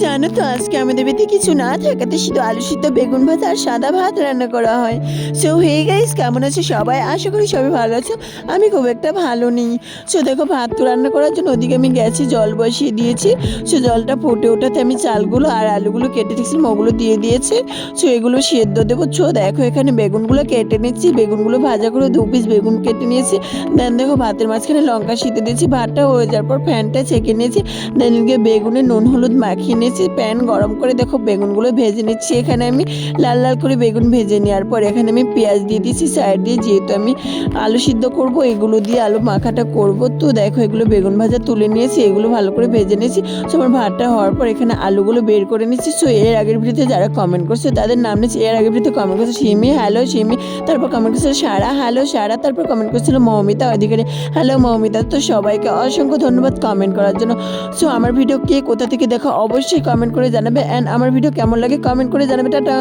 জানো তো আজকে আমাদের বাড়িতে কিছু না থাকাতে শুধু আলু সিদ্ধ বেগুন ভাজা আর সাদা ভাত রান্না করা হয়। সো হে গাইস, কেমন আছো সবাই? আশা করি সবাই ভালো আছো। আমি খুব একটা ভালো নেই। সো দেখো, ভাত তো রান্না করার জন্য ওদিকে আমি গ্যাসে জল বসিয়ে দিয়েছি। সো জলটা ফুটে ওঠাতে আমি চালগুলো আর আলুগুলো কেটে রেখেছিলাম, ওগুলো দিয়ে দিয়েছি। সো এগুলো সেদ্ধ দেবো। সো দেখো, এখানে বেগুনগুলো কেটে নিচ্ছি, বেগুনগুলো ভাজা করে 2 পিস বেগুন কেটে নিয়েছি। দেন দেখো, ভাতের মাঝখানে লঙ্কা সিদ্ধ দিয়েছি। ভাতটা হয়ে যাওয়ার পর ফ্যানটা ছেঁকে নিয়েছি। দেন বেগুনে নুন হলুদ মাখিয়ে নিয়েছি। প্যান গরম করে দেখো বেগুনগুলো ভেজে নিচ্ছি। এখানে আমি লাল লাল করে বেগুন ভেজে নেওয়ার পর এখানে আমি পেঁয়াজ দিয়ে দিয়েছি সাইড দিয়ে, যেহেতু আমি আলু সিদ্ধ করব, এগুলো দিয়ে আলু মাখাটা করব। তো দেখো, এগুলো বেগুন ভাজা তুলে নিয়েছি, এগুলো ভালো করে ভেজে নিয়েছি। সো আমার ভাতটা হওয়ার পর এখানে আলুগুলো বের করে নিচ্ছি। সো এর আগের ভিডিওতে যারা কমেন্ট করছে তাদের নাম নিচ্ছি। এর আগের ভিডিওতে কমেন্ট করছে সিমি, হ্যালো সিমি, তারপর কমেন্ট করছিল সারা, হ্যালো সারা, তারপর কমেন্ট করছিল মৌমিতা অধিকারী, হ্যালো মৌমিতা। তো সবাইকে অসংখ্য ধন্যবাদ কমেন্ট করার জন্য। সো আমার ভিডিও কে কোথা থেকে দেখো অবশ্যই কমেন্ট করে জানাবে, অ্যান্ড আমার ভিডিও কেমন লাগে কমেন্ট করে জানাবে। টাটা।